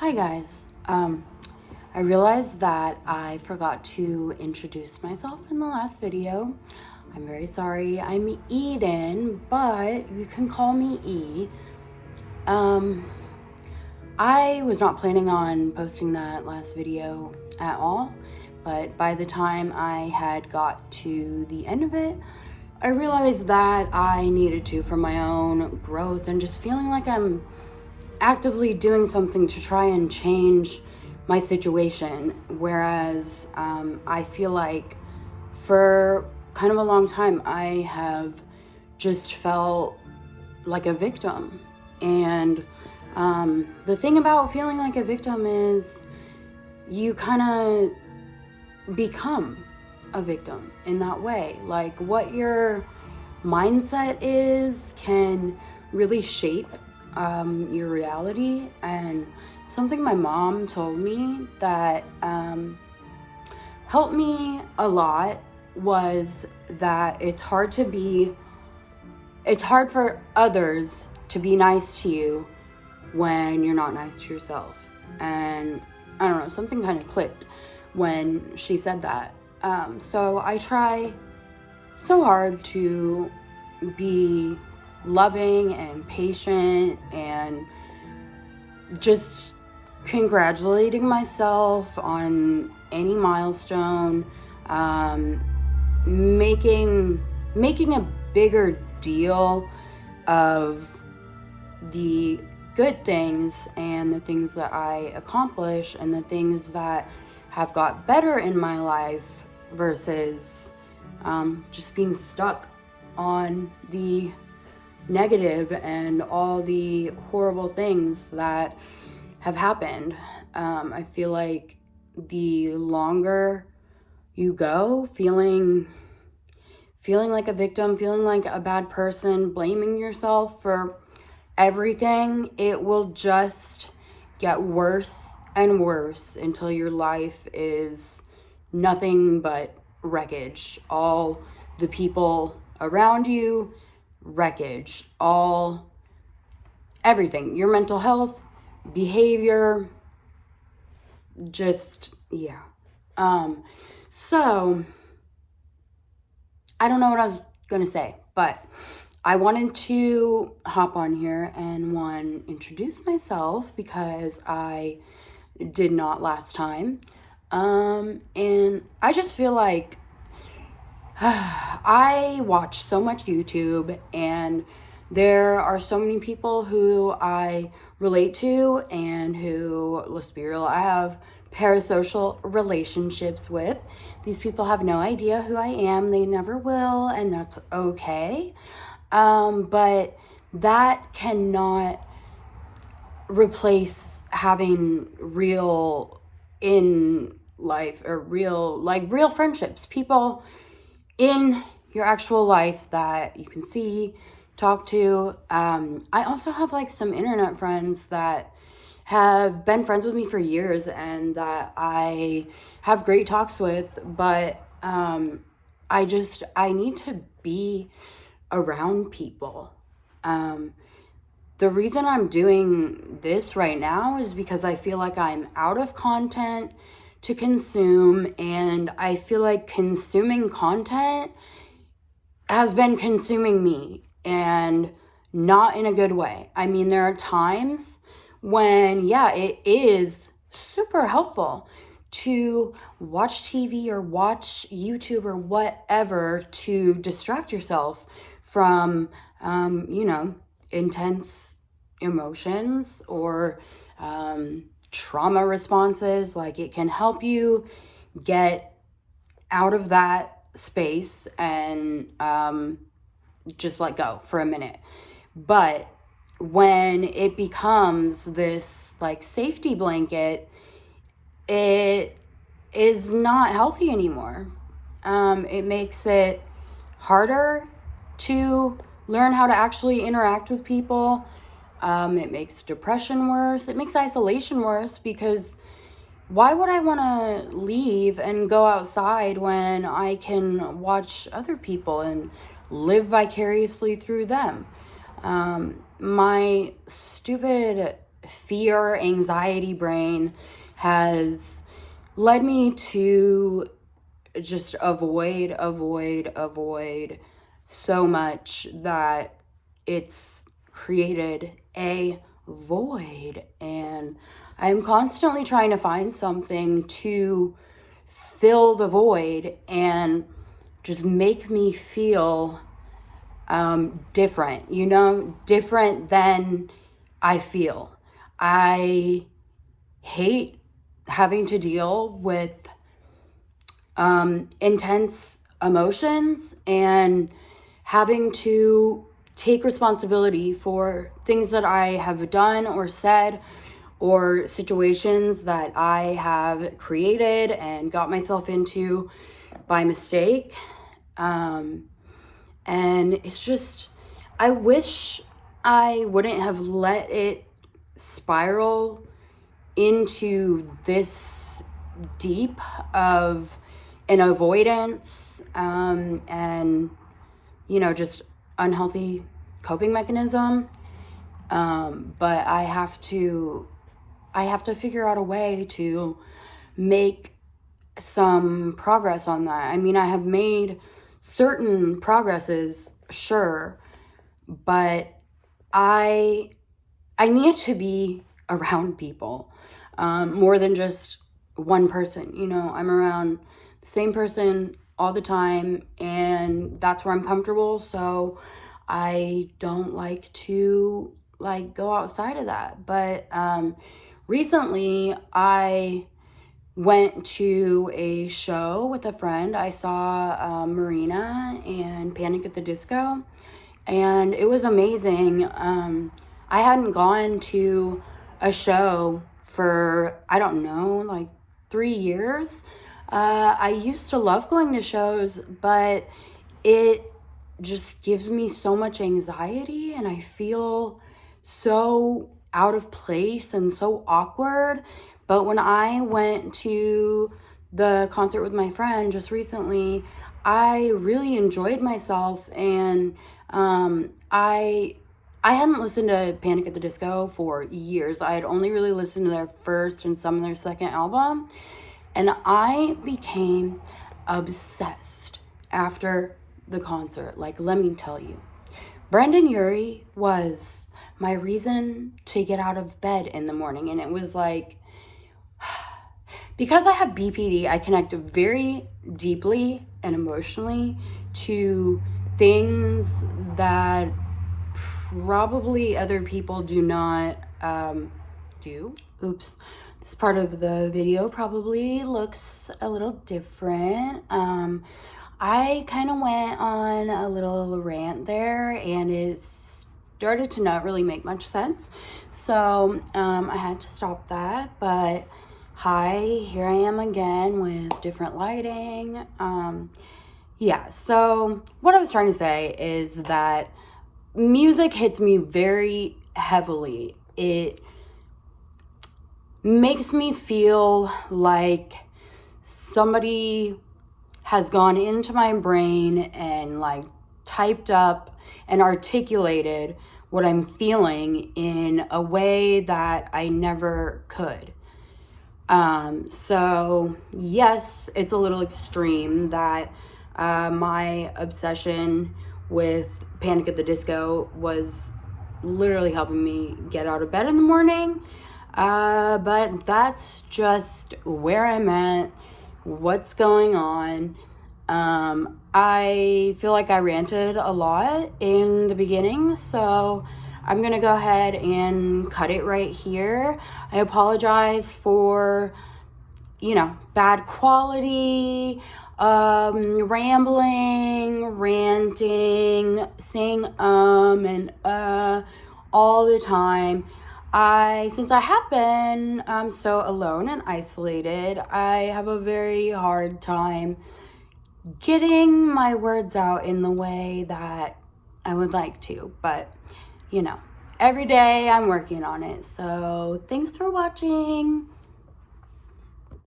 Hi guys. I realized that I forgot to introduce myself in the last video. I'm very sorry. I'm Eden, but you can call me E. I was not planning on posting that last video at all, but by the time I had got to the end of it, I realized that I needed to for my own growth and just feeling like I'm actively doing something to try and change my situation. Whereas I feel like for kind of a long time, I have just felt like a victim. And the thing about feeling like a victim is you kind of become a victim in that way. Like what your mindset is can really shape your reality. And something my mom told me that helped me a lot was that it's hard for others to be nice to you when you're not nice to yourself. And I don't know, something kind of clicked when she said that. So I try so hard to be loving and patient and just congratulating myself on any milestone, making a bigger deal of the good things and the things that I accomplish and the things that have got better in my life versus just being stuck on the negative and all the horrible things that have happened. I feel like the longer you go feeling like a victim, feeling like a bad person, blaming yourself for everything, it will just get worse and worse until your life is nothing but wreckage. All the people around you, wreckage. Everything. Your mental health, behavior, just, yeah. So, I don't know what I was going to say, but I wanted to hop on here and introduce myself because I did not last time. And I just feel like I watch so much YouTube and there are so many people who I relate to and who, let's be real, I have parasocial relationships with. These people have no idea who I am. They never will, and that's okay. But that cannot replace having real in life or real friendships. People in your actual life that you can see, talk to. I also have like some internet friends that have been friends with me for years and that I have great talks with, but I need to be around people. The reason I'm doing this right now is because I feel like I'm out of content to consume, and I feel like consuming content has been consuming me, and not in a good way. I mean, there are times when, yeah, it is super helpful to watch TV or watch YouTube or whatever to distract yourself from, intense emotions or trauma responses. Like, it can help you get out of that space and just let go for a minute. But when it becomes this like safety blanket, it is not healthy anymore. It makes it harder to learn how to actually interact with people. It makes depression worse. It makes isolation worse, because why would I want to leave and go outside when I can watch other people and live vicariously through them? My stupid fear, anxiety brain has led me to just avoid so much that it's created a void. And I'm constantly trying to find something to fill the void and just make me feel different, different than I feel. I hate having to deal with intense emotions and having to take responsibility for things that I have done or said, or situations that I have created and got myself into by mistake. And it's just, I wish I wouldn't have let it spiral into this deep of an avoidance and just unhealthy coping mechanism. But I have to figure out a way to make some progress on that. I mean, I have made certain progresses, sure, but I need to be around people more than just one person. I'm around the same person all the time, and that's where I'm comfortable. So I don't like to go outside of that. But recently I went to a show with a friend. I saw Marina and Panic at the Disco, and it was amazing. I hadn't gone to a show for, I don't know, 3 years. I used to love going to shows, but it just gives me so much anxiety, and I feel so out of place and so awkward. But when I went to the concert with my friend just recently, I really enjoyed myself, and I hadn't listened to Panic at the Disco for years. I had only really listened to their first and some of their second album, and I became obsessed after the concert. Let me tell you, Brendan Urie was my reason to get out of bed in the morning. And it was because I have BPD, I connect very deeply and emotionally to things that probably other people do not do. Oops. This part of the video probably looks a little different. I kind of went on a little rant there, and it started to not really make much sense. So I had to stop that. But hi, here I am again with different lighting. So what I was trying to say is that music hits me very heavily. It makes me feel like somebody has gone into my brain and typed up and articulated what I'm feeling in a way that I never could. So yes, it's a little extreme that my obsession with Panic at the Disco was literally helping me get out of bed in the morning. But that's just where I'm at, what's going on. I feel like I ranted a lot in the beginning, so I'm gonna go ahead and cut it right here. I apologize for, bad quality, rambling, ranting, saying and all the time. Since I have been so alone and isolated, I have a very hard time getting my words out in the way that I would like to. But, every day I'm working on it. So thanks for watching.